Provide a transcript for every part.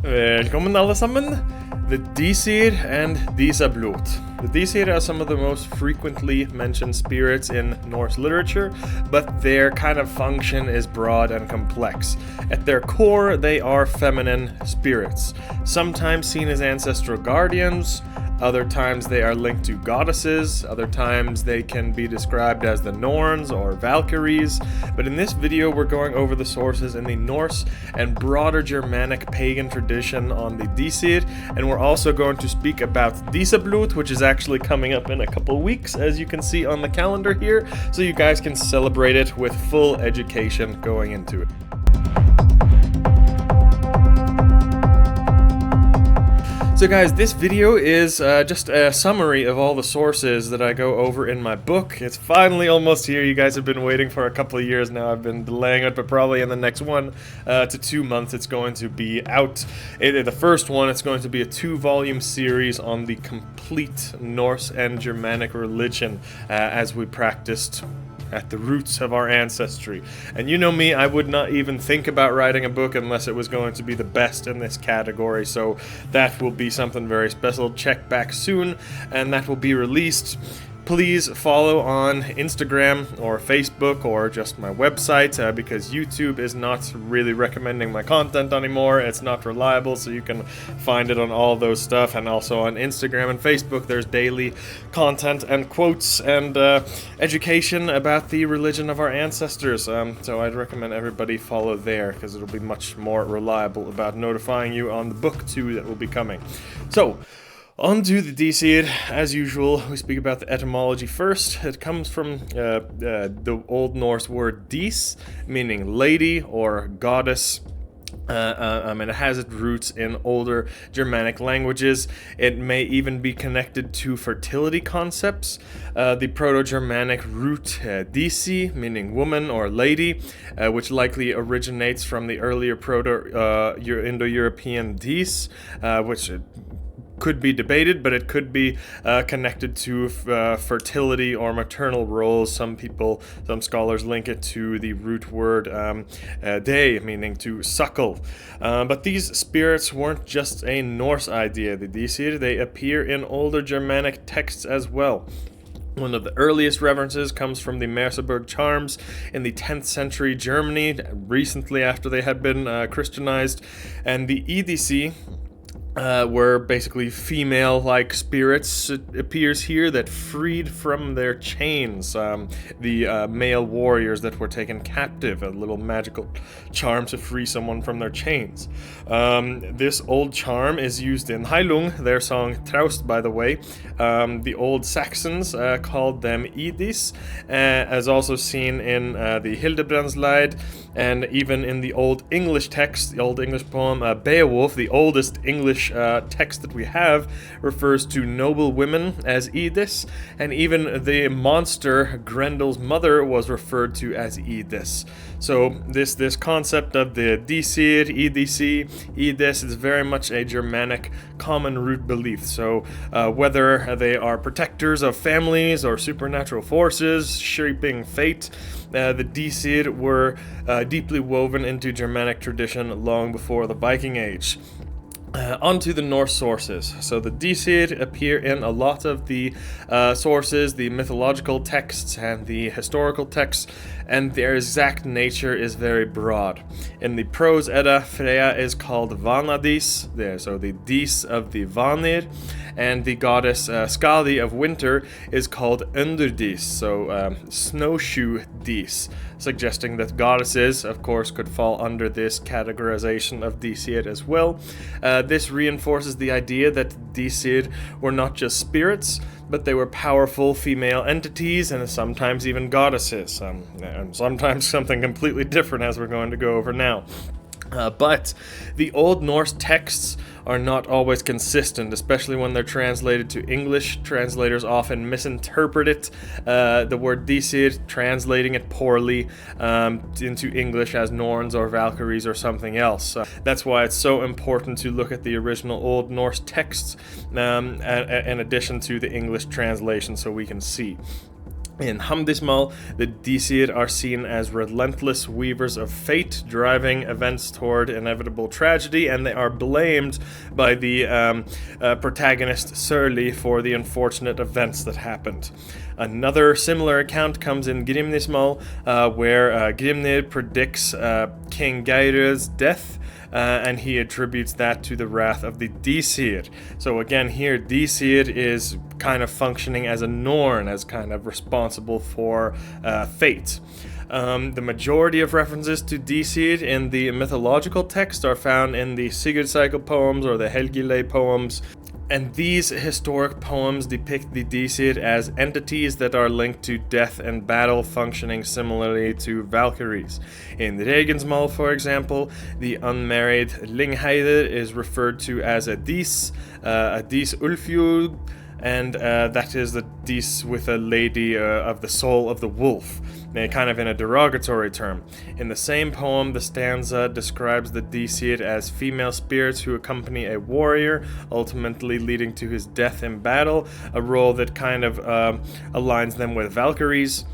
Velkommen alle sammen. The Disir and Disablot. The Disir are some of the most frequently mentioned spirits in Norse literature, but their kind of function is broad and complex. At their core, they are feminine spirits, sometimes seen as ancestral guardians. Other times they are linked to goddesses, other times they can be described as the Norns or Valkyries, but in this video we're going over the sources in the Norse and broader Germanic pagan tradition on the Dísir, and we're also going to speak about Dísablót, which is actually coming up in a couple weeks, as you can see on the calendar here, so you guys can celebrate it with full education going into it. So guys, this video is just a summary of all the sources that I go over in my book. It's finally almost here. You guys have been waiting for a couple of years now. I've been delaying it, but probably in the next 1 to 2 months it's going to be out. The first one, it's going to be a 2-volume series on the complete Norse and Germanic religion as we practiced at the roots of our ancestry. And you know me, I would not even think about writing a book unless it was going to be the best in this category, so that will be something very special. Check back soon, and that will be released. Please follow on Instagram or Facebook or just my website because YouTube is not really recommending my content anymore. It's not reliable, so you can find it on all those stuff, and also on Instagram and Facebook there's daily content and quotes and education about the religion of our ancestors. So I'd recommend everybody follow there because it'll be much more reliable about notifying you on the book too that will be coming. So on to the Dísir. As usual, we speak about the etymology first. It comes from the Old Norse word dis, meaning lady or goddess. And it has its roots in older Germanic languages. It may even be connected to fertility concepts. The Proto-Germanic root disi, meaning woman or lady, which likely originates from the earlier Proto-Indo-European dis, which could be debated, but it could be connected to fertility or maternal roles. Some scholars link it to the root word de, meaning to suckle. But these spirits weren't just a Norse idea, the Dísir. They appear in older Germanic texts as well. One of the earliest references comes from the Merseburg charms in the 10th century Germany, recently after they had been Christianized, and the Edisi were basically female-like spirits, it appears here, that freed from their chains the male warriors that were taken captive, a little magical charm to free someone from their chains. This old charm is used in Heilung, their song Traust, by the way. The old Saxons called them Edis, as also seen in the Hildebrandslied, and even in the Old English text, the Old English poem Beowulf, the oldest English text that we have, refers to noble women as Edis, and even the monster Grendel's mother was referred to as Edis. So this concept of the Dísir, Edisi, Edis is very much a Germanic common root belief. So whether they are protectors of families or supernatural forces shaping fate, the Dísir were deeply woven into Germanic tradition long before the Viking Age. Onto the Norse sources. So the Dísir appear in a lot of the sources, the mythological texts and the historical texts, and their exact nature is very broad. In the Prose Edda, Freya is called Vanadis, so the Dis of the Vanir, and the goddess Skadi of winter is called Underdis, so snowshoe dis, suggesting that goddesses, of course, could fall under this categorization of Dísir as well. This reinforces the idea that Dísir were not just spirits, but they were powerful female entities and sometimes even goddesses, and sometimes something completely different, as we're going to go over now. But the Old Norse texts are not always consistent, especially when they're translated to English. Translators often misinterpret it, the word Dísir, translating it poorly into English as Norns or Valkyries or something else. That's why it's so important to look at the original Old Norse texts in addition to the English translation so we can see. In Hamdismal, the Dísir are seen as relentless weavers of fate, driving events toward inevitable tragedy, and they are blamed by the protagonist Surly for the unfortunate events that happened. Another similar account comes in Grimnismal, where Grimnir predicts King Geirrid's death, and he attributes that to the wrath of the Dísir. So again, here Dísir is kind of functioning as a Norn, as kind of responsible for fate. The majority of references to Dísir in the mythological text are found in the Sigurd cycle poems or the Helgilei poems. And these historic poems depict the Dísir as entities that are linked to death and battle, functioning similarly to Valkyries. In Regensmal, for example, the unmarried Lyngheiðr is referred to as a Dís Ulfjord, and that is the Dís with a lady of the soul of the wolf, kind of in a derogatory term. In the same poem, the stanza describes the Dísir as female spirits who accompany a warrior, ultimately leading to his death in battle, a role that kind of aligns them with Valkyries.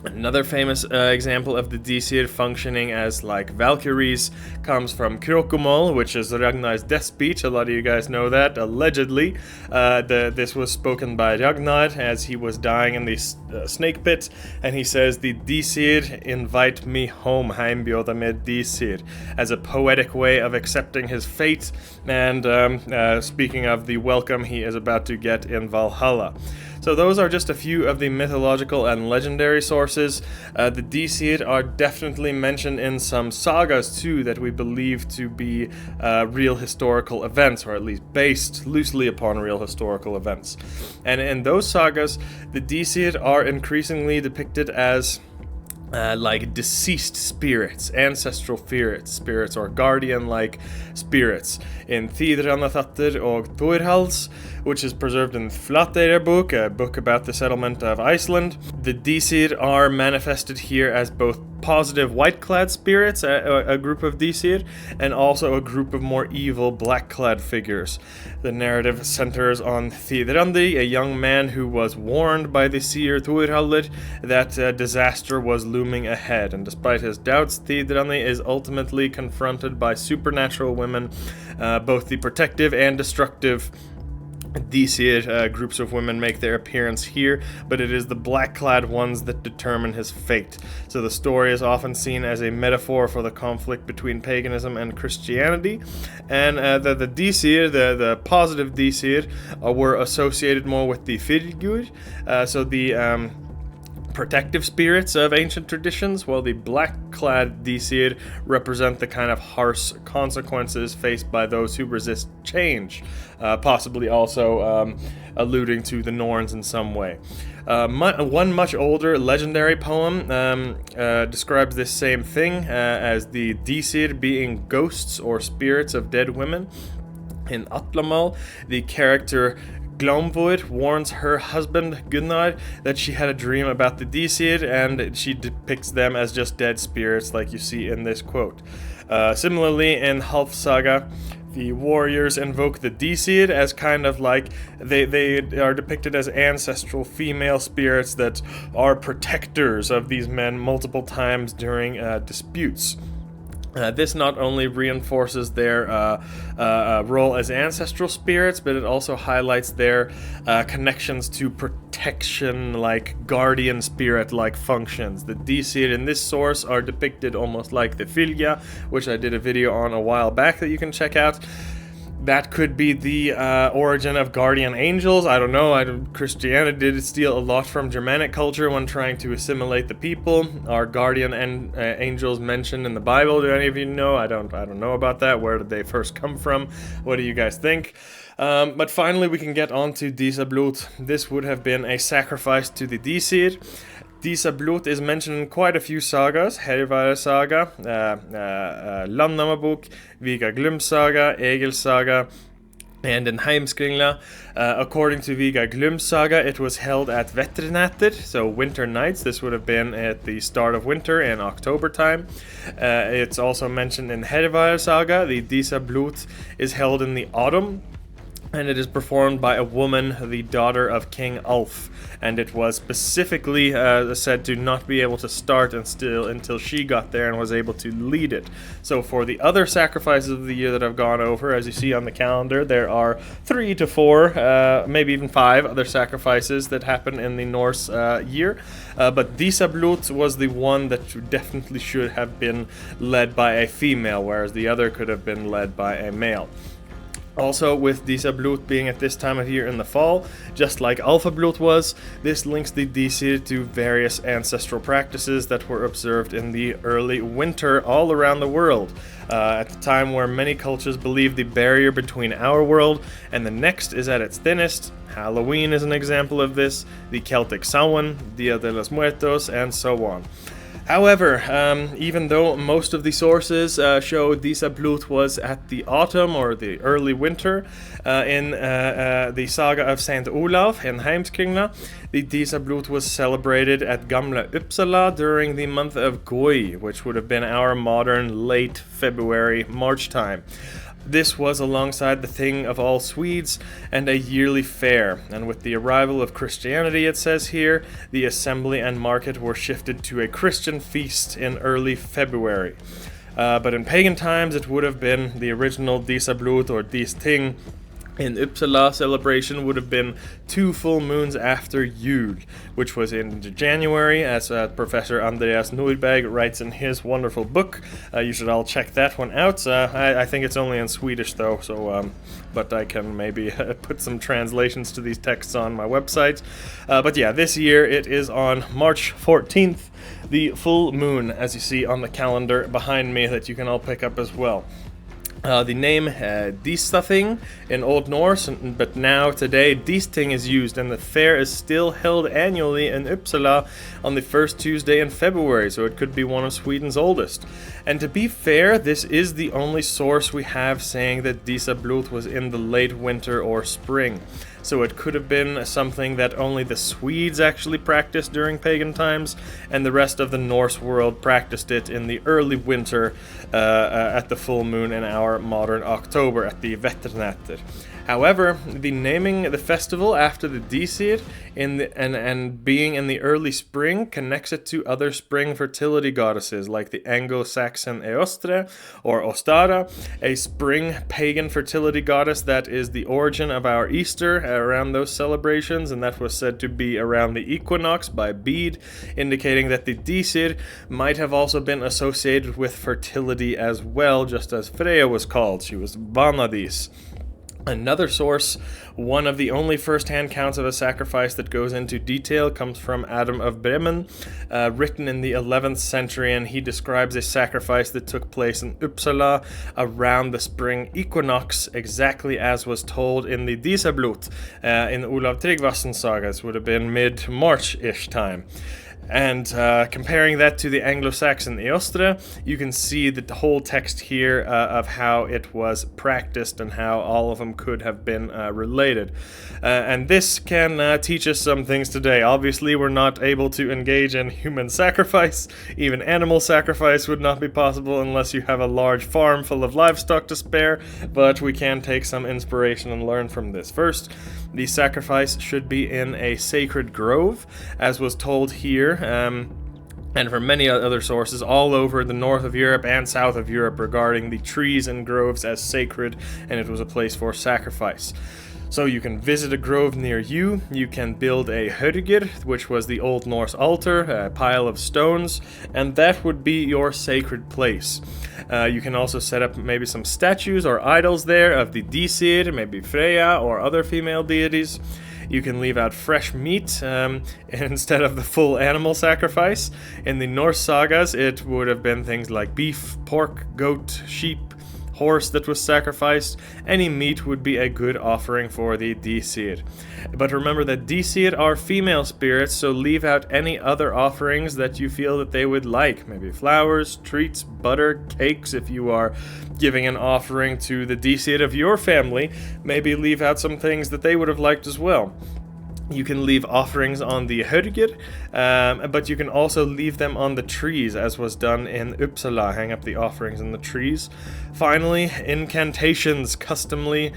Another famous example of the Dísir functioning as like Valkyries comes from Krokumál, which is Ragnar's death speech. A lot of you guys know that, allegedly. This was spoken by Ragnar as he was dying in the snake pit, and he says, "The Dísir invite me home, heimbjóða med Dísir," as a poetic way of accepting his fate, and speaking of the welcome he is about to get in Valhalla. So those are just a few of the mythological and legendary sources. The Dísir are definitely mentioned in some sagas too that we believe to be real historical events, or at least based loosely upon real historical events. And in those sagas, the Dísir are increasingly depicted as like deceased spirits, ancestral spirits, or guardian-like spirits. In Þíðrandaþáttur og Þórhals, which is preserved in Flateyjarbók, a book about the settlement of Iceland, the Dísir are manifested here as both positive white-clad spirits, a group of Dísir, and also a group of more evil black-clad figures. The narrative centers on Þíðrandi, a young man who was warned by the seer Þórhallr that disaster was looming ahead, and despite his doubts, Þíðrandi is ultimately confronted by supernatural women, both the protective and destructive. Dísir groups of women make their appearance here, but it is the black-clad ones that determine his fate. So the story is often seen as a metaphor for the conflict between paganism and Christianity, and the Dísir, the positive Dísir, were associated more with the Fylgjur, so the protective spirits of ancient traditions, while the black-clad Dísir represent the kind of harsh consequences faced by those who resist change, possibly also alluding to the Norns in some way. One much older legendary poem describes this same thing as the Dísir being ghosts or spirits of dead women. In Atlamal, the character Glaumvor warns her husband Gunnar that she had a dream about the Dísir, and she depicts them as just dead spirits like you see in this quote. Similarly, in Half Saga, the warriors invoke the Dísir as kind of like they are depicted as ancestral female spirits that are protectors of these men multiple times during disputes. This not only reinforces their role as ancestral spirits, but it also highlights their connections to protection, like guardian spirit-like functions. The Dísir in this source are depicted almost like the Fylgja, which I did a video on a while back that you can check out. That could be the origin of guardian angels. I don't know. Christianity did steal a lot from Germanic culture when trying to assimilate the people. Are guardian angels mentioned in the Bible? Do any of you know? I don't know about that. Where did they first come from? What do you guys think? But finally, we can get on to Dísablót. This would have been a sacrifice to the Dísir. Dísablót is mentioned in quite a few sagas: Hervarar saga, Landnámabók, Víga Glúms saga, Egil saga, and in Heimskringla. According to Víga Glúms saga, it was held at Vetrinætur, so winter nights. This would have been at the start of winter in October time. It's also mentioned in Hervarar saga. The Dísablót is held in the autumn. and it is performed by a woman, the daughter of King Ulf, and it was specifically said to not be able to start until she got there and was able to lead it. So for the other sacrifices of the year that I've gone over, as you see on the calendar, there are 3 to 4, maybe even 5 other sacrifices that happen in the Norse year, but Dísablót was the one that definitely should have been led by a female, whereas the other could have been led by a male. Also, with Disablot being at this time of year in the fall, just like Alfablot was, this links the Dísir to various ancestral practices that were observed in the early winter all around the world. At the time where many cultures believe the barrier between our world and the next is at its thinnest. Halloween is an example of this, the Celtic Samhain, Dia de los Muertos, and so on. However, even though most of the sources show Dísablót was at the autumn or the early winter, in the saga of Saint Olaf in Heimskringla, the Dísablót was celebrated at Gamla Uppsala during the month of Goi, which would have been our modern late February, March time. This was alongside the Thing of all Swedes and a yearly fair, and with the arrival of Christianity, it says here, the assembly and market were shifted to a Christian feast in early February. But in pagan times, it would have been the original Dísablót or Dísting. In Uppsala, celebration would have been 2 full moons after Jul, which was in January, as Professor Andreas Norberg writes in his wonderful book. You should all check that one out. I think it's only in Swedish though, so but I can maybe put some translations to these texts on my website. But yeah, this year it is on March 14th, the full moon, as you see on the calendar behind me, that you can all pick up as well. The name Dísaþing in Old Norse, but now today Dísting is used, and the fair is still held annually in Uppsala on the first Tuesday in February, so it could be one of Sweden's oldest. And to be fair, this is the only source we have saying that Dísablót was in the late winter or spring. So it could have been something that only the Swedes actually practiced during pagan times, and the rest of the Norse world practiced it in the early winter at the full moon in our modern October at the Vetternätter. However, the naming the festival after the Dísir and being in the early spring connects it to other spring fertility goddesses like the Anglo-Saxon Eostre or Ostara, a spring pagan fertility goddess that is the origin of our Easter around those celebrations, and that was said to be around the equinox by Bede, indicating that the Dísir might have also been associated with fertility as well, just as Freya was called. She was Vanadis. Another source, one of the only first-hand counts of a sacrifice that goes into detail, comes from Adam of Bremen, written in the 11th century, and he describes a sacrifice that took place in Uppsala around the spring equinox, exactly as was told in the Dísablót in Olav Tryggvason's sagas, would have been mid-March-ish time. And comparing that to the Anglo-Saxon Eostre, you can see that the whole text here of how it was practiced and how all of them could have been related. And this can teach us some things today. Obviously, we're not able to engage in human sacrifice. Even animal sacrifice would not be possible unless you have a large farm full of livestock to spare, but we can take some inspiration and learn from this. First, the sacrifice should be in a sacred grove, as was told here, and from many other sources all over the north of Europe and south of Europe regarding the trees and groves as sacred, and it was a place for sacrifice. So you can visit a grove near you, you can build a hörgir, which was the Old Norse altar, a pile of stones, and that would be your sacred place. You can also set up maybe some statues or idols there of the Dísir, maybe Freya or other female deities. You can leave out fresh meat instead of the full animal sacrifice. In the Norse sagas, it would have been things like beef, pork, goat, sheep, horse that was sacrificed. Any meat would be a good offering for the Dísir. But remember that Dísir are female spirits, so leave out any other offerings that you feel that they would like. Maybe flowers, treats, butter, cakes if you are giving an offering to the Dísir of your family. Maybe leave out some things that they would have liked as well. You can leave offerings on the hörgir, but you can also leave them on the trees, as was done in Uppsala, hang up the offerings in the trees. Finally, incantations customly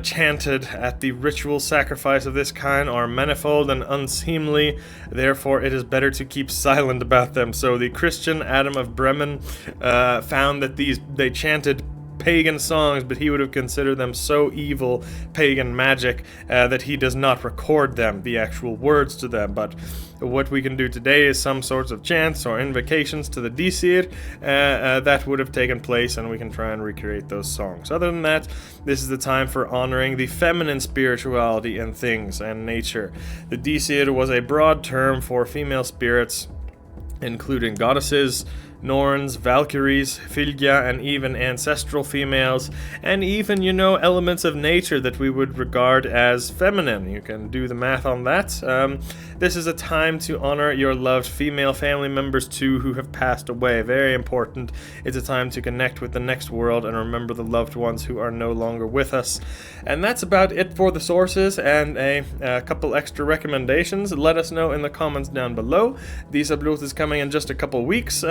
chanted at the ritual sacrifice of this kind are manifold and unseemly, therefore it is better to keep silent about them. So the Christian Adam of Bremen found that they chanted pagan songs, but he would have considered them so evil pagan magic that he does not record them, the actual words to them. But what we can do today is some sorts of chants or invocations to the Dísir that would have taken place, and we can try and recreate those songs. Other than that, this is the time for honoring the feminine spirituality in things and nature. The Dísir was a broad term for female spirits, including goddesses, Norns, Valkyries, Fylgja, and even ancestral females, and even, elements of nature that we would regard as feminine. You can do the math on that. This is a time to honor your loved female family members too who have passed away. Very important. It's a time to connect with the next world and remember the loved ones who are no longer with us. And that's about it for the sources and a couple extra recommendations. Let us know in the comments down below. Dísablót is coming in just a couple weeks.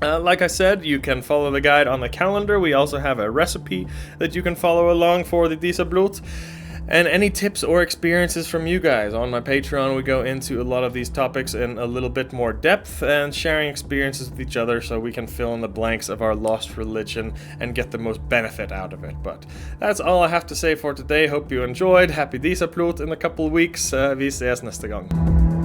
Like I said, you can follow the guide on the calendar. We also have a recipe that you can follow along for the Dísablót. And any tips or experiences from you guys. On my Patreon, we go into a lot of these topics in a little bit more depth and sharing experiences with each other so we can fill in the blanks of our lost religion and get the most benefit out of it. But that's all I have to say for today. Hope you enjoyed. Happy Dísablót in a couple of weeks. Vi ses nästa gång.